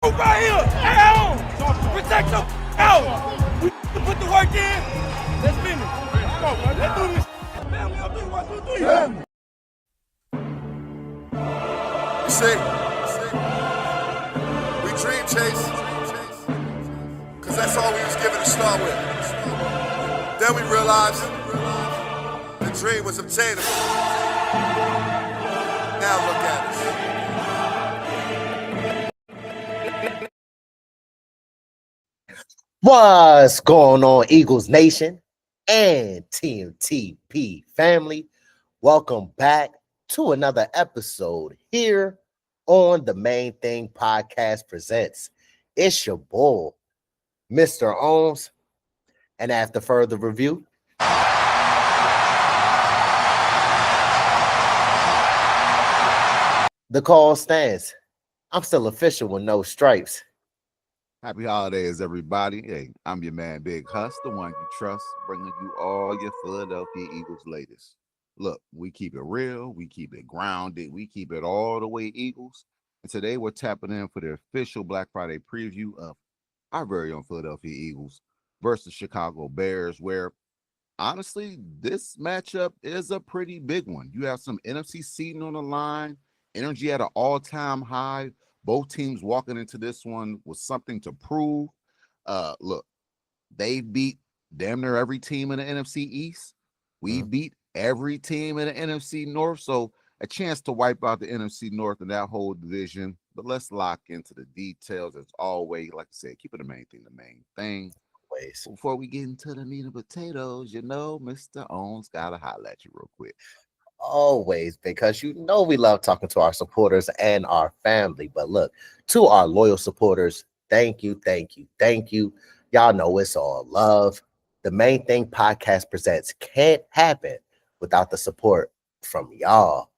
Right here, down. Protect them out. We put the work in. Let's finish. Come on, man. Let's do this. Family, I'll do 1, 2, 3. You see, we dream chase, cause that's all we was given to start with. Then we realized the dream was obtainable. Now look at us. What's going on, Eagles Nation and TMTP family? Welcome back to another episode here on the Main Thing Podcast Presents. It's your boy, Mr. Ohms. And after further review, the call stands. I'm still official with no stripes. Happy holidays, everybody. Hey, I'm your man, Big Huss, the one you trust, bringing you all your Philadelphia Eagles latest. Look, we keep it real, we keep it grounded, we keep it all the way Eagles. And today we're tapping in for the official Black Friday preview of our very own Philadelphia Eagles versus Chicago Bears, where honestly, this matchup is a pretty big one. You have some NFC seeding on the line, energy at an all-time high. Both teams walking into this one with something to prove. Look, they beat damn near every team in the NFC East. We beat every team in the NFC North. So a chance to wipe out the NFC North and that whole division. But let's lock into the details as always. Like I said, keep it the main thing. Always. Before we get into the meat and potatoes, you know, Mr. Owens gotta holler at you real quick. Always, because you know we love talking to our supporters and our family. But look, to our loyal supporters, thank you. Y'all know it's all love. The Main Thing Podcast Presents can't happen without the support from y'all.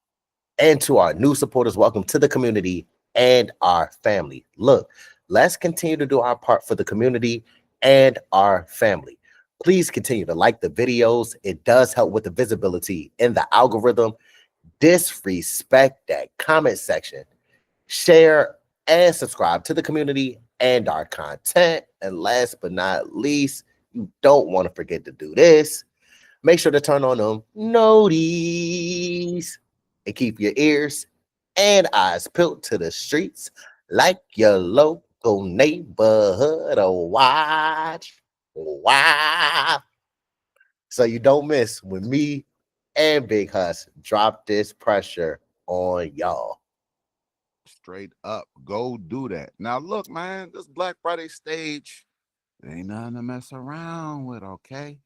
And to our new supporters, welcome to the community and our family. Look, let's continue to do our part for the community and our family. Please continue to like the videos. It does help with the visibility in the algorithm. Disrespect that comment section. Share and subscribe to the community and our content. And last but not least, you don't want to forget to do this. Make sure to turn on them noties and keep your ears and eyes peeled to the streets like your local neighborhood watch. Wow. So you don't miss when me and Big Huss drop this pressure on y'all. Straight up, go do that. Now, look, man, this Black Friday stage, it ain't nothing to mess around with, okay?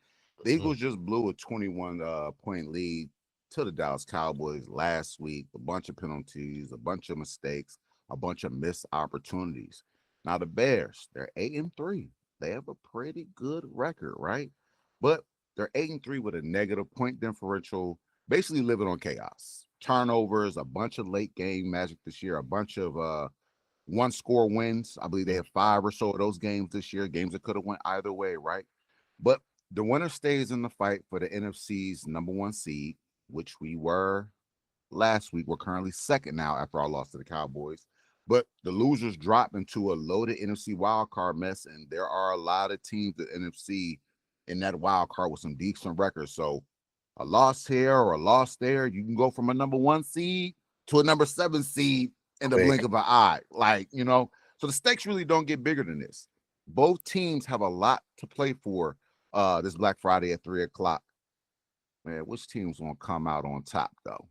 The Eagles just blew a 21-point lead to the Dallas Cowboys last week. A bunch of penalties, a bunch of mistakes, a bunch of missed opportunities. Now, the Bears, they're 8-3. They have a pretty good record, right? But they're 8-3 with a negative point differential, basically living on chaos. Turnovers, a bunch of late game magic this year, a bunch of one-score wins. I believe they have 5 or so of those games this year, games that could have went either way, right? But the winner stays in the fight for the NFC's #1 seed, which we were last week. We're currently second now after our loss to the Cowboys. But the losers drop into a loaded NFC wildcard mess, and there are a lot of teams at NFC in that wild card with some decent records. So a loss here or a loss there, you can go from a #1 seed to a #7 seed in the blink of an eye. Like, you know, so the stakes really don't get bigger than this. Both teams have a lot to play for this Black Friday at 3 o'clock. Man, which team's going to come out on top, though?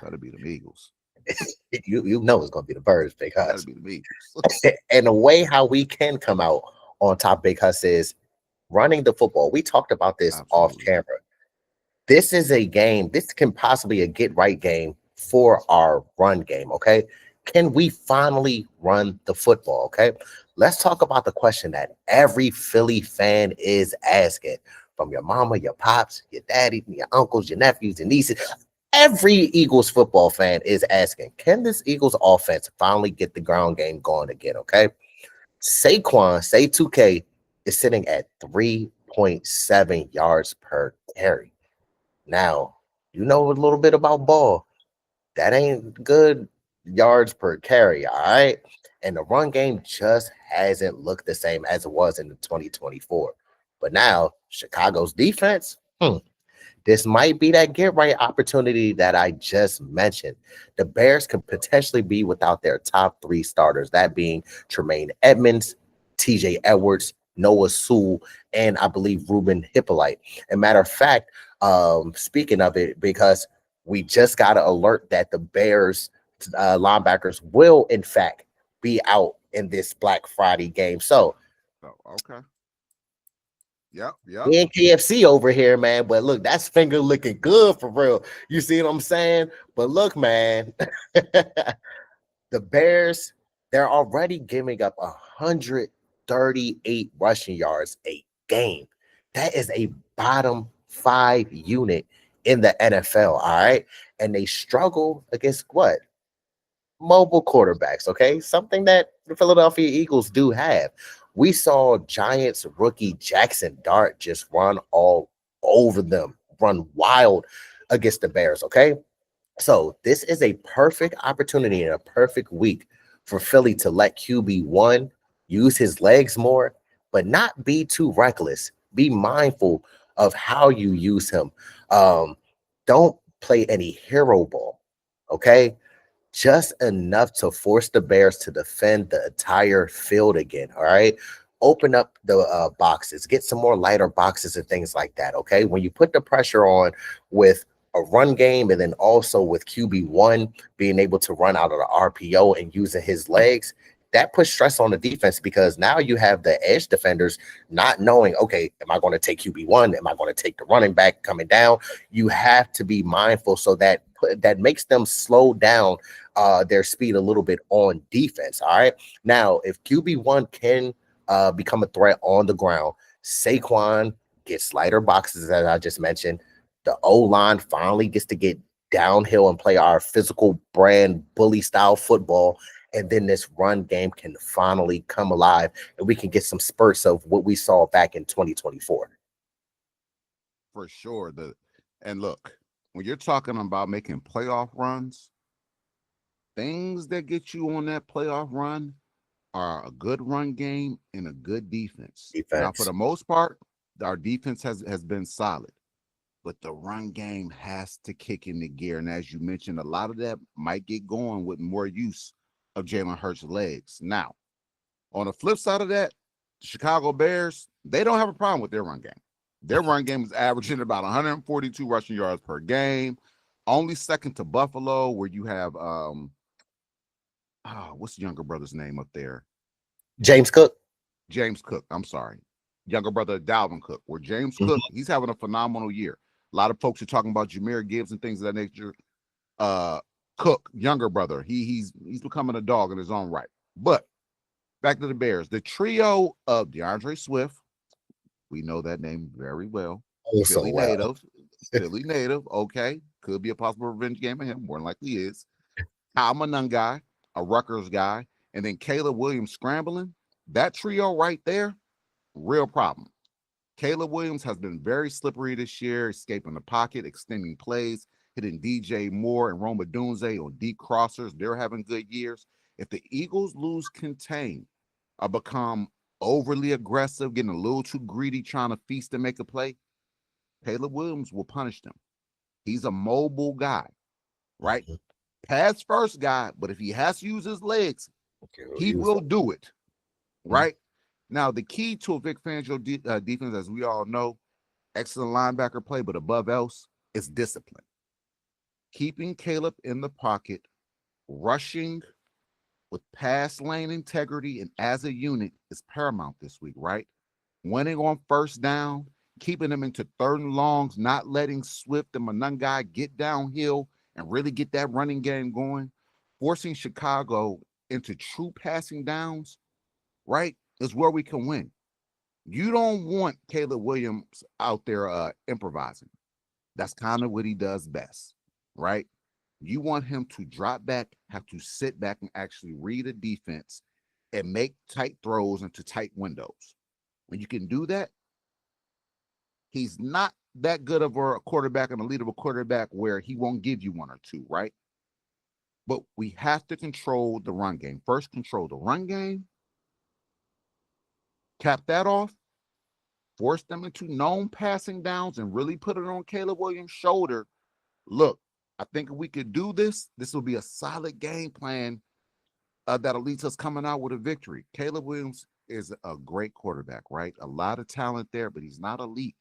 Gotta be the Eagles. You know it's gonna be the Birds, Big Huss. Gotta be the Eagles. And the way how we can come out on top, Big Huss, is running the football. We talked about this off camera. This is a game. This can possibly a get right game for our run game. Okay, can we finally run the football? Okay, let's talk about the question that every Philly fan is asking, from your mama, your pops, your daddy, your uncles, your nephews, your nieces. Every Eagles football fan is asking, can this Eagles offense finally get the ground game going again? Okay. Saquon, say 2K, is sitting at 3.7 yards per carry. Now, you know a little bit about ball. That ain't good yards per carry, all right? And the run game just hasn't looked the same as it was in 2024. But now, Chicago's defense, this might be that get right opportunity that I just mentioned. The Bears could potentially be without their top 3 starters, that being Tremaine Edmonds, TJ Edwards, Noah Sewell, and I believe Ruben Hippolyte. And matter of fact, speaking of it, because we just got an alert that the Bears linebackers will, in fact, be out in this Black Friday game. So, okay. Yep. we ain't KFC over here, man. But look, that's finger looking good for real. You see what I'm saying? But look, man, the Bears, they're already giving up 138 rushing yards a game. That is a bottom 5 unit in the NFL. All right. And they struggle against what? Mobile quarterbacks, okay? Something that the Philadelphia Eagles do have. We saw Giants rookie Jackson Dart just run all over them, run wild against the Bears, okay? So this is a perfect opportunity and a perfect week for Philly to let QB1 use his legs more, but not be too reckless. Be mindful of how you use him. Don't play any hero ball, okay? Just enough to force the Bears to defend the entire field again. All right. Open up the boxes, get some more lighter boxes and things like that. Okay. When you put the pressure on with a run game and then also with QB1 being able to run out of the RPO and using his legs, that puts stress on the defense because now you have the edge defenders not knowing, okay, am I going to take QB1? Am I going to take the running back coming down? You have to be mindful so that makes them slow down their speed a little bit on defense. All right. Now, if QB1 can become a threat on the ground, Saquon gets lighter boxes, as I just mentioned. The O-line finally gets to get downhill and play our physical brand bully style football. And then this run game can finally come alive and we can get some spurts of what we saw back in 2024. For sure. And look, when you're talking about making playoff runs, things that get you on that playoff run are a good run game and a good defense. Now, for the most part, our defense has been solid, but the run game has to kick into gear. And as you mentioned, a lot of that might get going with more use of Jalen Hurts' legs. Now, on the flip side of that, the Chicago Bears, they don't have a problem with their run game. Their run game is averaging about 142 rushing yards per game, only second to Buffalo, where you have what's the younger brother's name up there? James Cook. I'm sorry. Younger brother Dalvin Cook, where James Cook, he's having a phenomenal year. A lot of folks are talking about Jahmyr Gibbs and things of that nature. Cook, younger brother, he's becoming a dog in his own right. But back to the Bears, the trio of DeAndre Swift, we know that name very well. Philly native, okay, could be a possible revenge game of him, more than likely is. Kyle Monangai, a Rutgers guy, and then Caleb Williams scrambling. That trio right there, real problem. Caleb Williams has been very slippery this year, escaping the pocket, extending plays, hitting DJ Moore and Roma Dunze on deep crossers. They're having good years. If the Eagles lose contain or become overly aggressive, getting a little too greedy, trying to feast and make a play, Caleb Williams will punish them. He's a mobile guy, right? Pass first guy, but if he has to use his legs, he will do it, right? Now, the key to a Vic Fangio defense, as we all know, excellent linebacker play, but above else, is discipline. Keeping Caleb in the pocket, rushing with pass lane integrity and as a unit is paramount this week, right? Winning on first down, keeping them into third and longs, not letting Swift and Monangai get downhill and really get that running game going, forcing Chicago into true passing downs, right, is where we can win. You don't want Caleb Williams out there improvising. That's kind of what he does best, right? You want him to drop back, have to sit back and actually read a defense and make tight throws into tight windows. When you can do that, he's not that good of a quarterback and a lead of a quarterback where he won't give you one or two, right? but we have to control the run game. First, control the run game, cap that off, force them into known passing downs, and really put it on Caleb Williams' shoulder. Look, I think if we could do this, this will be a solid game plan that'll lead to us coming out with a victory. Caleb Williams is a great quarterback, right? A lot of talent there, but he's not elite.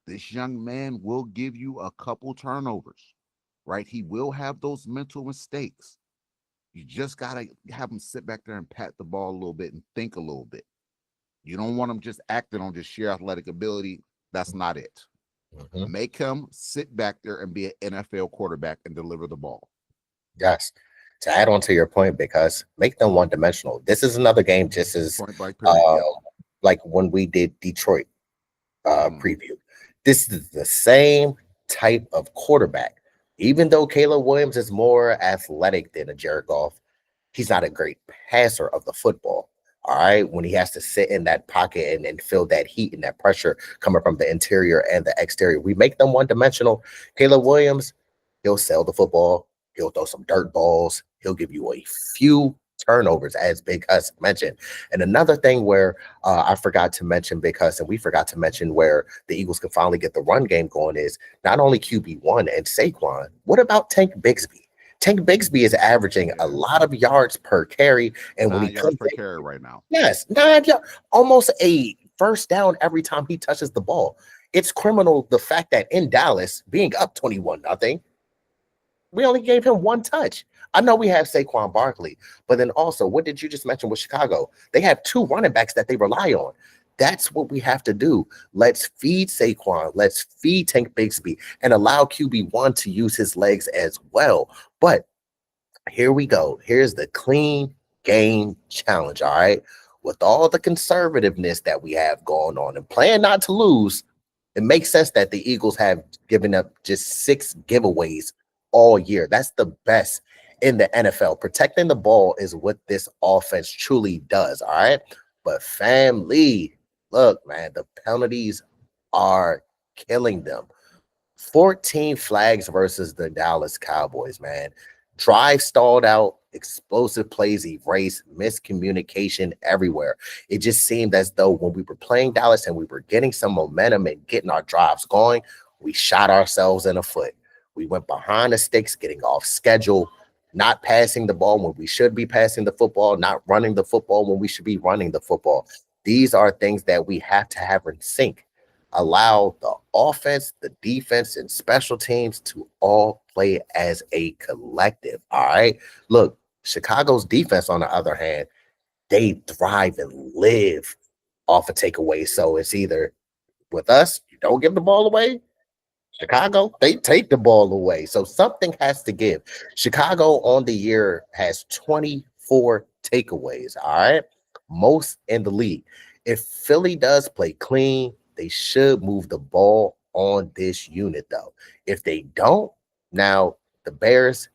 This young man will give you a couple turnovers, right? He will have those mental mistakes. You just got to have him sit back there and pat the ball a little bit and think a little bit. You don't want him just acting on just sheer athletic ability. That's not it. Mhm. Make him sit back there and be an NFL quarterback and deliver the ball. Yes. To add on to your point, because make them one dimensional. This is another game just as Point blank period. Yep. like when we did Detroit Mhm. preview. This is the same type of quarterback. Even though Caleb Williams is more athletic than a Jared Goff, he's not a great passer of the football. All right. When he has to sit in that pocket and feel that heat and that pressure coming from the interior and the exterior, we make them one dimensional. Caleb Williams, he'll sell the football, he'll throw some dirt balls, he'll give you a few turnovers, as Big Huss mentioned. And another thing where I forgot to mention, because and we forgot to mention where the Eagles can finally get the run game going is not only QB1 and Saquon, what about Tank Bigsby? Tank Bigsby is averaging a lot of yards per carry, and when 9 he yards comes per in, carry right now. yes, 9 yards, almost a first down every time he touches the ball. It's criminal the fact that in Dallas, being up 21-0, we only gave him one touch. I know we have Saquon Barkley, but then also, what did you just mention with Chicago? They have two running backs that they rely on. That's what we have to do. Let's feed Saquon. Let's feed Tank Bigsby and allow QB1 to use his legs as well. But here we go. Here's the clean game challenge. All right. With all the conservativeness that we have going on and playing not to lose, it makes sense that the Eagles have given up just 6 giveaways all year. That's the best in the NFL. Protecting the ball is what this offense truly does. All right. But family, look, man, the penalties are killing them. 14 flags versus the Dallas Cowboys, man. Drive stalled out, explosive plays erased, miscommunication everywhere. It just seemed as though when we were playing Dallas and we were getting some momentum and getting our drives going, we shot ourselves in the foot. We went behind the sticks, getting off schedule, not passing the ball when we should be passing the football, not running the football when we should be running the football. These are things that we have to have in sync. Allow the offense, the defense, and special teams to all play as a collective. All right. Look, Chicago's defense, on the other hand, they thrive and live off a takeaway. So it's either with us, you don't give the ball away. Chicago, they take the ball away. So something has to give. Chicago on the year has 24 takeaways. All right. Most in the league. If Philly does play clean, they should move the ball on this unit, though. If they don't, now the Bears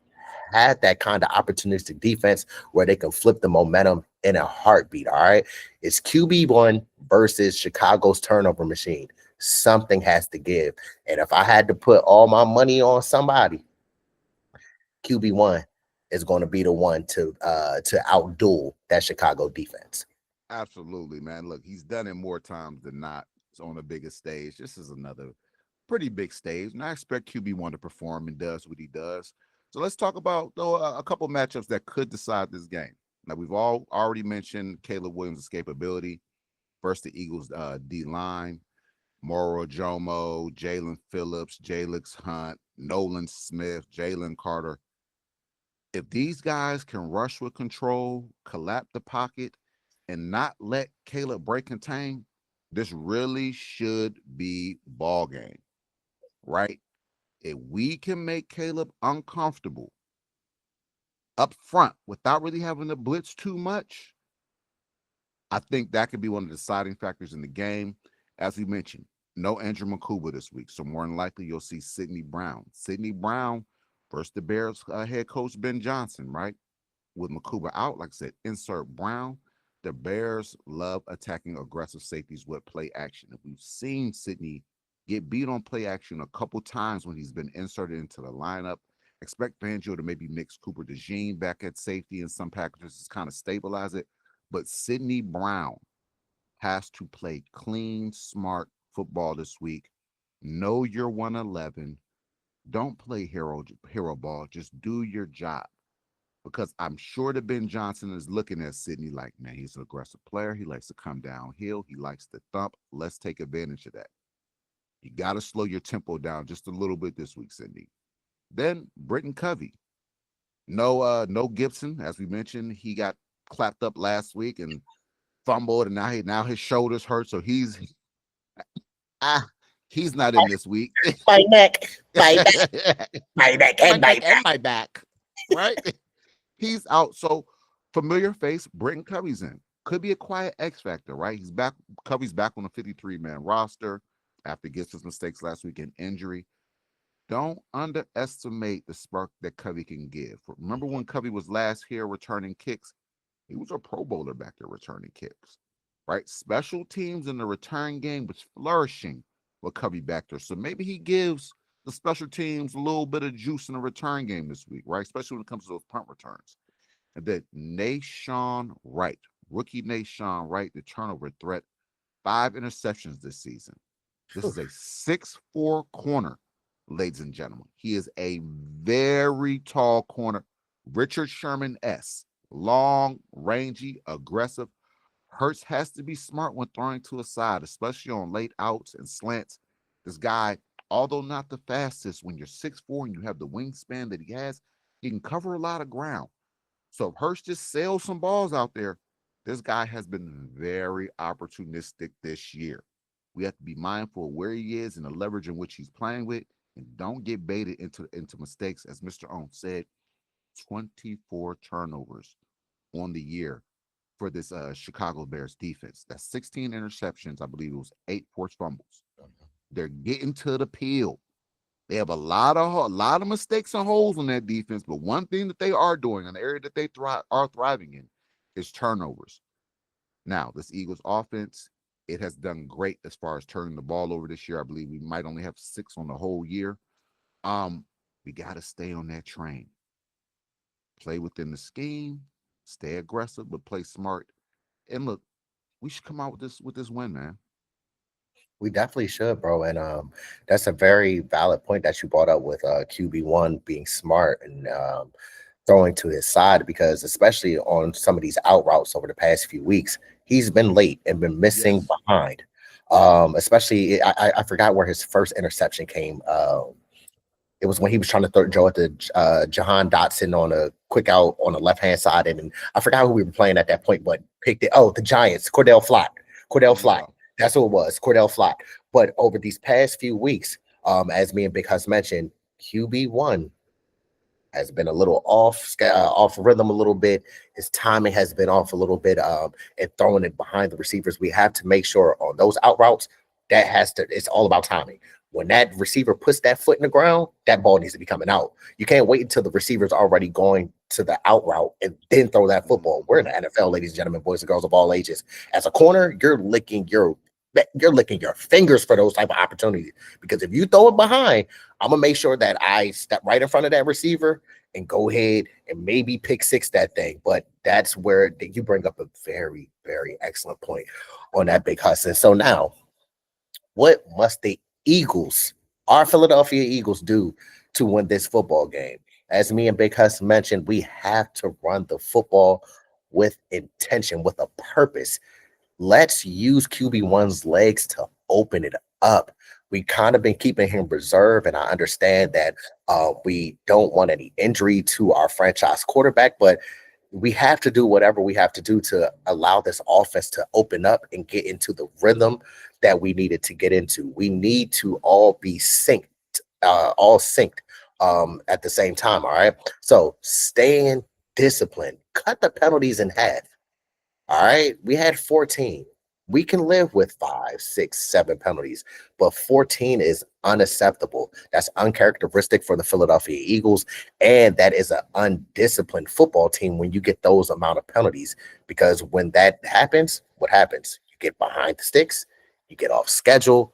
had that kind of opportunistic defense where they can flip the momentum in a heartbeat. All right. It's QB1 versus Chicago's turnover machine. Something has to give. And if I had to put all my money on somebody, QB1 is going to be the one to outduel that Chicago defense. Absolutely, man. Look, he's done it more times than not. It's on the biggest stage. This is another pretty big stage, and I expect QB1 to perform and does what he does. So let's talk about though a couple matchups that could decide this game. Now we've all already mentioned Caleb Williams' escapability versus the Eagles D line. Moro Jomo, Jalen Phillips, Jalix Hunt, Nolan Smith, Jalen Carter. If these guys can rush with control, collapse the pocket, and not let Caleb break contain, this really should be ball game, right? If we can make Caleb uncomfortable up front without really having to blitz too much, I think that could be one of the deciding factors in the game. As we mentioned, no Andrew Makuba this week, so more than likely you'll see Sidney Brown. Sidney Brown versus the Bears head coach Ben Johnson, right? With Makuba out, like I said, insert Brown. The Bears love attacking aggressive safeties with play action. If we've seen Sidney get beat on play action a couple times when he's been inserted into the lineup, Expect Fangio to maybe mix Cooper DeJean back at safety in some packages to kind of stabilize it. But Sidney Brown has to play clean, smart football this week. Know your 111. Don't play hero ball. Just do your job. Because I'm sure that Ben Johnson is looking at Sidney like, man, he's an aggressive player. He likes to come downhill. He likes to thump. Let's take advantage of that. You got to slow your tempo down just a little bit this week, Sidney. Then Britton Covey. No Gibson, as we mentioned. He got clapped up last week and fumbled, and now his shoulders hurt. So he's not in this week. My neck, my back, my neck, and my back. And my back. Right? He's out. So familiar face, Britton Covey's in. Could be a quiet X factor, right? He's back. Covey's back on a 53-man roster after Gibson's mistakes last week and injury. Don't underestimate the spark that Covey can give. Remember when Covey was last here returning kicks? He was a Pro Bowler back there returning kicks, right? Special teams in the return game was flourishing with Covey back there. So maybe he gives the special teams a little bit of juice in the return game this week, right? Especially when it comes to those punt returns. And then Nahshon Wright, rookie Nahshon Wright, the turnover threat, 5 interceptions this season. This is a 6'4" corner, ladies and gentlemen. He is a very tall corner. Richard Sherman-esque, long, rangy, aggressive. Hurts has to be smart when throwing to a side, especially on late outs and slants. This guy, although not the fastest, when you're 6'4" and you have the wingspan that he has, he can cover a lot of ground. So if Hurts just sails some balls out there, this guy has been very opportunistic this year. We have to be mindful of where he is and the leverage in which he's playing with, and don't get baited into mistakes. As Mr. Owen said, 24 turnovers on the year for this Chicago Bears defense. That's 16 interceptions. I believe it was 8 forced fumbles. They're getting to the peel. They have a lot of mistakes and holes on that defense, but one thing that they are doing, an area that they are thriving in, is turnovers. Now, this Eagles offense, it has done great as far as turning the ball over this year. I believe we might only have 6 on the whole year. We got to stay on that train. Play within the scheme, stay aggressive, but play smart. And look, we should come out with this win, man. We definitely should, bro. And that's a very valid point that you brought up with QB1 being smart and throwing to his side, because especially on some of these out routes over the past few weeks, he's been late and been missing behind. Especially, I forgot where his first interception came. It was when he was trying to throw at the Jahan Dotson on a quick out on the left-hand side. And I forgot who we were playing at that point, but picked it. Oh, the Giants, Cordell Flott. That's who it was, Cordell Flott. But over these past few weeks, as me and Big Hus mentioned, QB1 has been a little off rhythm a little bit. His timing has been off a little bit, and throwing it behind the receivers. We have to make sure on those out routes, it's all about timing. When that receiver puts that foot in the ground, that ball needs to be coming out. You can't wait until the receiver's already going to the out route and then throw that football. We're in the NFL, ladies and gentlemen, boys and girls of all ages. As a corner, you're licking your fingers for those type of opportunities, because if you throw it behind, I'm gonna make sure that I step right in front of that receiver and go ahead and maybe pick six that thing. But that's where you bring up a very, very excellent point on that, Big Hustle. So now, what must the Eagles, our Philadelphia Eagles, do to win this football game? As me and Big Hus mentioned, we have to run the football with intention, with a purpose. Let's use QB1's legs to open it up. We kind of been keeping him reserved, and I understand that we don't want any injury to our franchise quarterback, but we have to do whatever we have to do to allow this offense to open up and get into the rhythm that we needed to get into. We need to all be synced at the same time. All right. So staying disciplined, cut the penalties in half. All right. We had 14. We can live with 5, 6, 7 penalties, but 14 is unacceptable. That's uncharacteristic for the Philadelphia Eagles, and that is an undisciplined football team when you get those amount of penalties, because when that happens, what happens? You get behind the sticks, you get off schedule,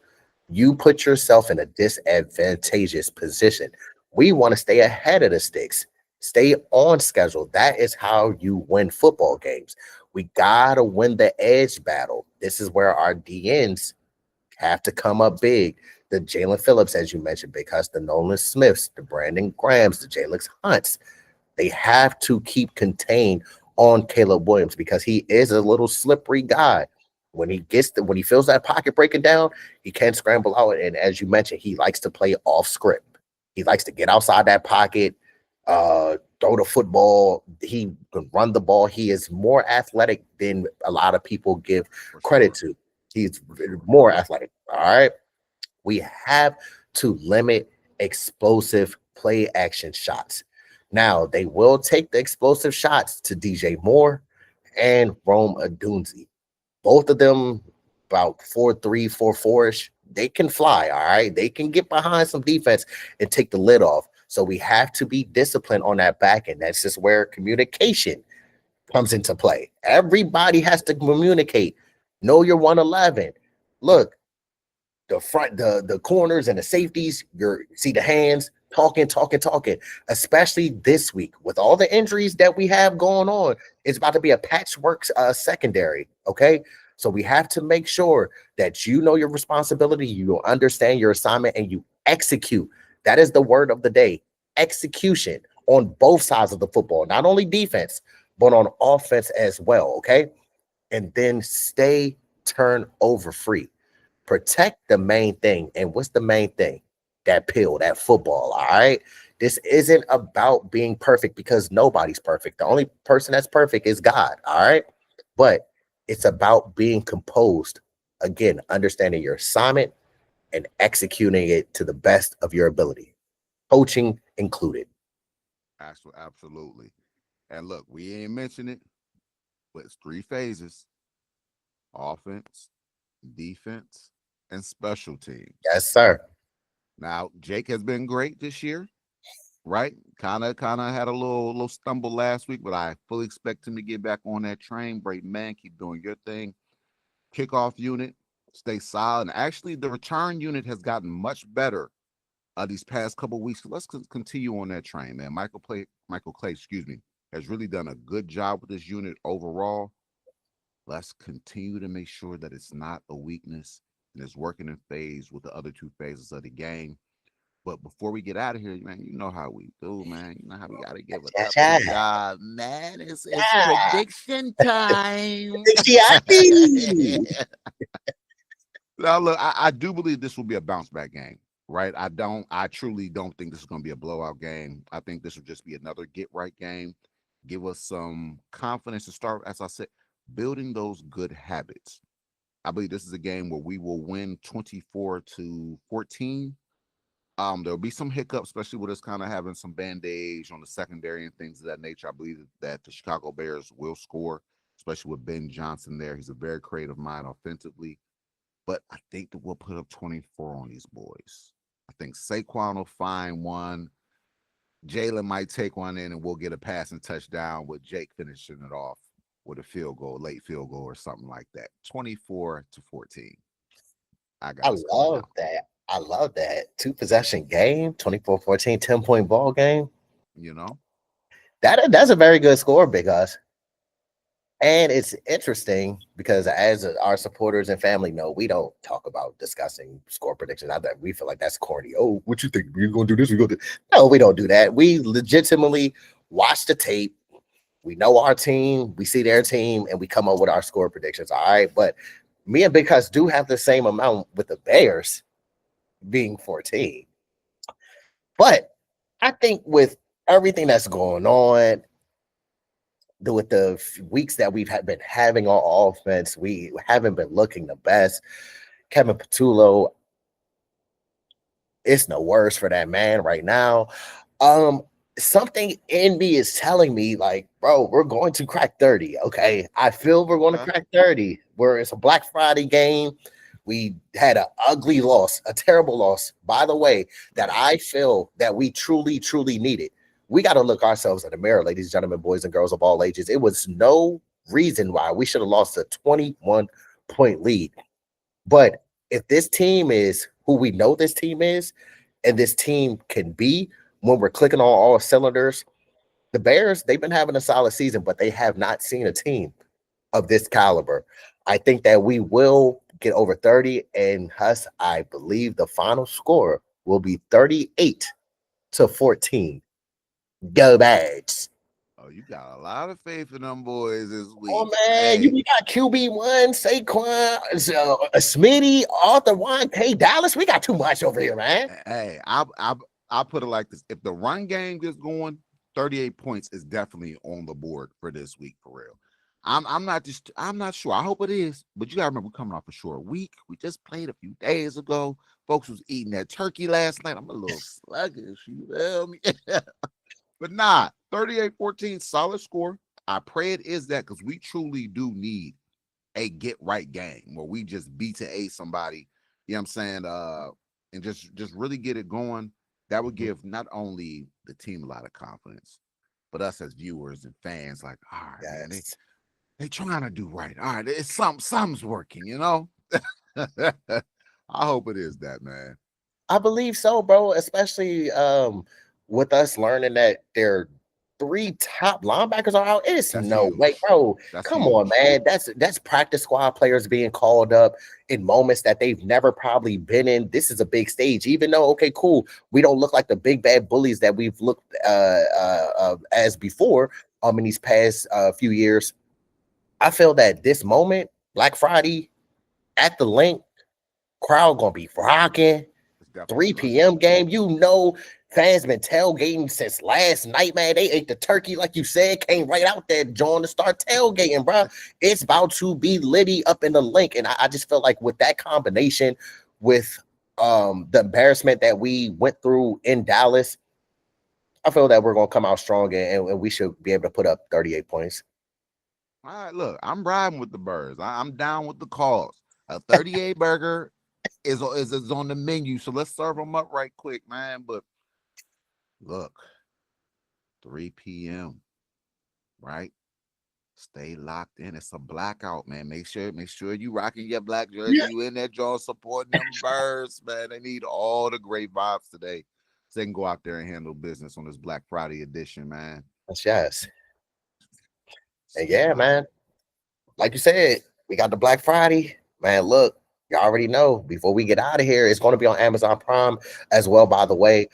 you put yourself in a disadvantageous position. We want to stay ahead of the sticks, stay on schedule. That is how you win football games. We got to win the edge battle. This is where our DNs have to come up big. The Jalen Phillips, as you mentioned, because the Nolan Smiths, the Brandon Grahams, the Jalen Hunts, they have to keep contained on Caleb Williams because he is a little slippery guy. When he feels that pocket breaking down, he can scramble out. And as you mentioned, he likes to play off script. He likes to get outside that pocket, throw the football. He can run the ball. He is more athletic than a lot of people give credit to. He's more athletic. All right. We have to limit explosive play action shots. Now, they will take the explosive shots to DJ Moore and Rome Odunze. Both of them about 4'3", 4'4"ish. They can fly, all right? They can get behind some defense and take the lid off. So we have to be disciplined on that back end. That's just where communication comes into play. Everybody has to communicate. Know your 111. Look, the front, the corners and the safeties, see the hands talking, especially this week with all the injuries that we have going on. It's about to be a patchwork secondary. Okay. So we have to make sure that you know your responsibility, you understand your assignment, and you execute. That is the word of the day. Execution on both sides of the football, not only defense, but on offense as well. Okay. And then stay turnover free. Protect the main thing. And what's the main thing? That pill, that football. All right. This isn't about being perfect because nobody's perfect. The only person that's perfect is God. All right. But it's about being composed. Again, understanding your assignment and executing it to the best of your ability, coaching included. Absolutely. And look, we ain't mentioned it, but it's 3 phases: offense, defense, and special teams. Yes, sir. Now, Jake has been great this year, right? Kind of had a little stumble last week, but I fully expect him to get back on that train. Great man, keep doing your thing. Kickoff unit, stay solid. And actually, the return unit has gotten much better these past couple of weeks. So let's continue on that train, man. Michael Clay, has really done a good job with this unit overall. Let's continue to make sure that it's not a weakness and it's working in phase with the other 2 phases of the game. But before we get out of here, man, you know how we do, man. You know how we got to give it up to God, man. It's prediction time. Now, look, I do believe this will be a bounce back game, right? I truly don't think this is going to be a blowout game. I think this will just be another get right game. Give us some confidence to start, as I said, building those good habits. I believe this is a game where we will win 24-14. There'll be some hiccups, especially with us kind of having some bandage on the secondary and things of that nature. I believe that the Chicago Bears will score, especially with Ben Johnson there. He's a very creative mind offensively. But I think that we'll put up 24 on these boys. I think Saquon will find one. Jalen might take one in, and we'll get a passing touchdown with Jake finishing it off with a field goal, late field goal or something like that. 24-14. I love that. I love that. 2-possession game, 24-14, 10-point ball game. You know? That's a very good score, Big Us. And it's interesting because as our supporters and family know, we don't talk about discussing score predictions. Not that we feel like that's corny. Oh, what you think? We're going to do this? We're going to do. No, we don't do that. We legitimately watch the tape. We know our team. We see their team, and we come up with our score predictions. All right. But me and Big Us do have the same amount with the Bears being 14. But I think with everything that's going on, with the weeks that we've been having on offense, we haven't been looking the best. Kevin Patullo, it's no worse for that man right now. Something in me is telling me, like, bro, we're going to crack 30. Okay. I feel we're going to crack 30. Where it's a Black Friday game. We had an ugly loss, a terrible loss, by the way, that I feel that we truly, truly needed. We got to look ourselves in the mirror, ladies and gentlemen, boys and girls of all ages. It was no reason why we should have lost a 21-point lead. But if this team is who we know this team is, and this team can be when we're clicking on all cylinders, the Bears, they've been having a solid season, but they have not seen a team of this caliber. I think that we will get over 30, and Huss, I believe the final score will be 38-14. Go Birds. Oh, you got a lot of faith in them boys this week. Oh man, we got QB1, Saquon, Smitty, Arthur, Juan K. Dallas. We got too much over here, man. Hey, I'll put it like this: if the run game gets going, 38 points is definitely on the board for this week, for real. I'm not sure. I hope it is, but you gotta remember, we're coming off a short week. We just played a few days ago. Folks was eating that turkey last night. I'm a little sluggish, you feel me? But nah, 38-14, solid score. I pray it is that, because we truly do need a get right game where we just beat to A somebody, you know what I'm saying? And just really get it going. That would give not only the team a lot of confidence, but us as viewers and fans, like, all right, man, they trying to do right. All right, it's something's working, you know? I hope it is that, man. I believe so, bro, especially with us learning that their 3 top linebackers are out. It's That's no huge. way, bro. That's Come huge. on, man. That's practice squad players being called up in moments that they've never probably been in. This is a big stage, even though, okay, cool, we don't look like the big bad bullies that we've looked as before in these past few years. I feel that this moment, Black Friday, at the link, crowd gonna be rocking. 3 p.m. game, you know, fans been tailgating since last night, man. They ate the turkey, like you said, came right out there, joined to start tailgating, bro. It's about to be litty up in the link, and I just feel like with that combination, with the embarrassment that we went through in Dallas, I feel that we're gonna come out strong, and we should be able to put up 38 points. All right, look, I'm riding with the Birds. I'm down with the cause. A 38 burger is on the menu, so let's serve them up right quick, man. But look, 3 p.m., right? Stay locked in. It's a blackout, man. Make sure you rocking your black jersey. Yeah. You in that jaw supporting them Birds, man. They need all the great vibes today, so they can go out there and handle business on this Black Friday edition, man. Yes. And yeah, man, like you said, we got the Black Friday, man. Look, you already know, before we get out of here, it's going to be on Amazon Prime as well, by the way.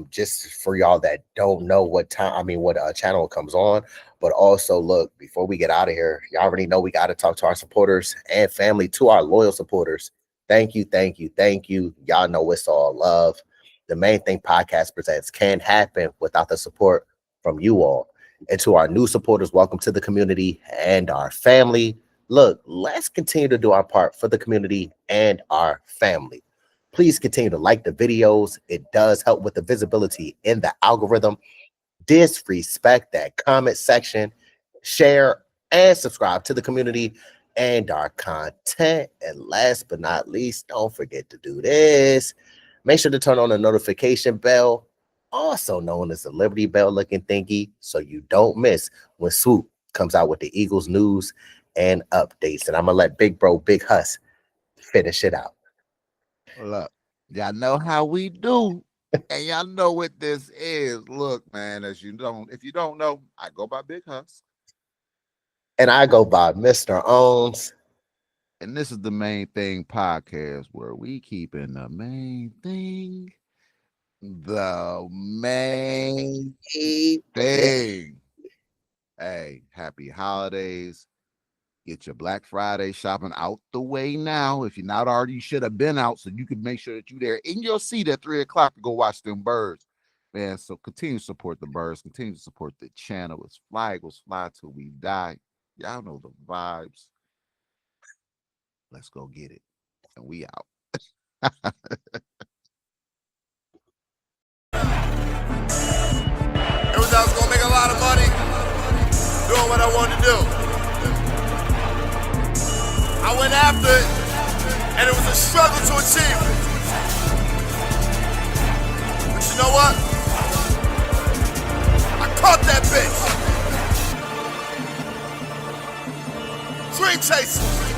Just for y'all that don't know what channel it comes on. But also, look, before we get out of here, you already know we got to talk to our supporters and family, to our loyal supporters. Thank you, thank you, thank you. Y'all know it's all love. The Main Thing Podcast Presents can't happen without the support from you all. And to our new supporters, welcome to the community and our family. Look, let's continue to do our part for the community and our family. Please continue to like the videos. It does help with the visibility in the algorithm. Disrespect that comment section, share, and subscribe to the community and our content. And last but not least, don't forget to do this. Make sure to turn on the notification bell, also known as the Liberty Bell looking thingy, so you don't miss when Swoop comes out with the Eagles news and updates. And I'm gonna let Big Bro Big Huss finish it out. Look, y'all know how we do, and y'all know what this is. Look, man, if you don't know, I go by Big Huss, and I go by Mr. Owns. And this is the Main Thing Podcast, where we keeping the main thing the main thing. Hey, happy holidays. Get your Black Friday shopping out the way now. If you're not already, you should have been out, so you can make sure that you're there in your seat at 3 o'clock to go watch them Birds. Man, so continue to support the Birds. Continue to support the channel. It's fly, Eagles fly till we die. Y'all know the vibes. Let's go get it. And we out. It was I was gonna make a lot of money doing what I wanted to do. I went after it, and it was a struggle to achieve it. But you know what? I caught that bitch. Dream chasing.